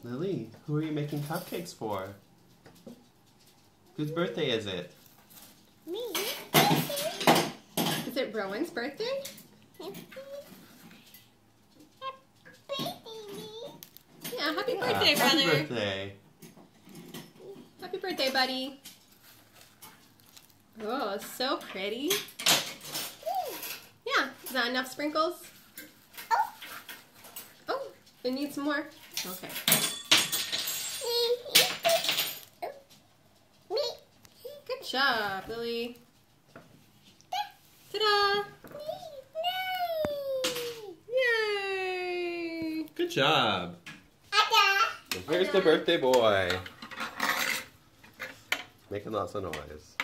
Lily, who are you making cupcakes for? Whose birthday is it? Me. Is it Rowan's birthday? Yeah, happy birthday, brother. Happy birthday. Happy birthday, buddy. Oh, it's so pretty. Yeah, is that enough sprinkles? Oh, it needs some more. Okay. Good job, Lily. Ta-da! Yay! Good job. And here's the birthday boy. Making lots of noise.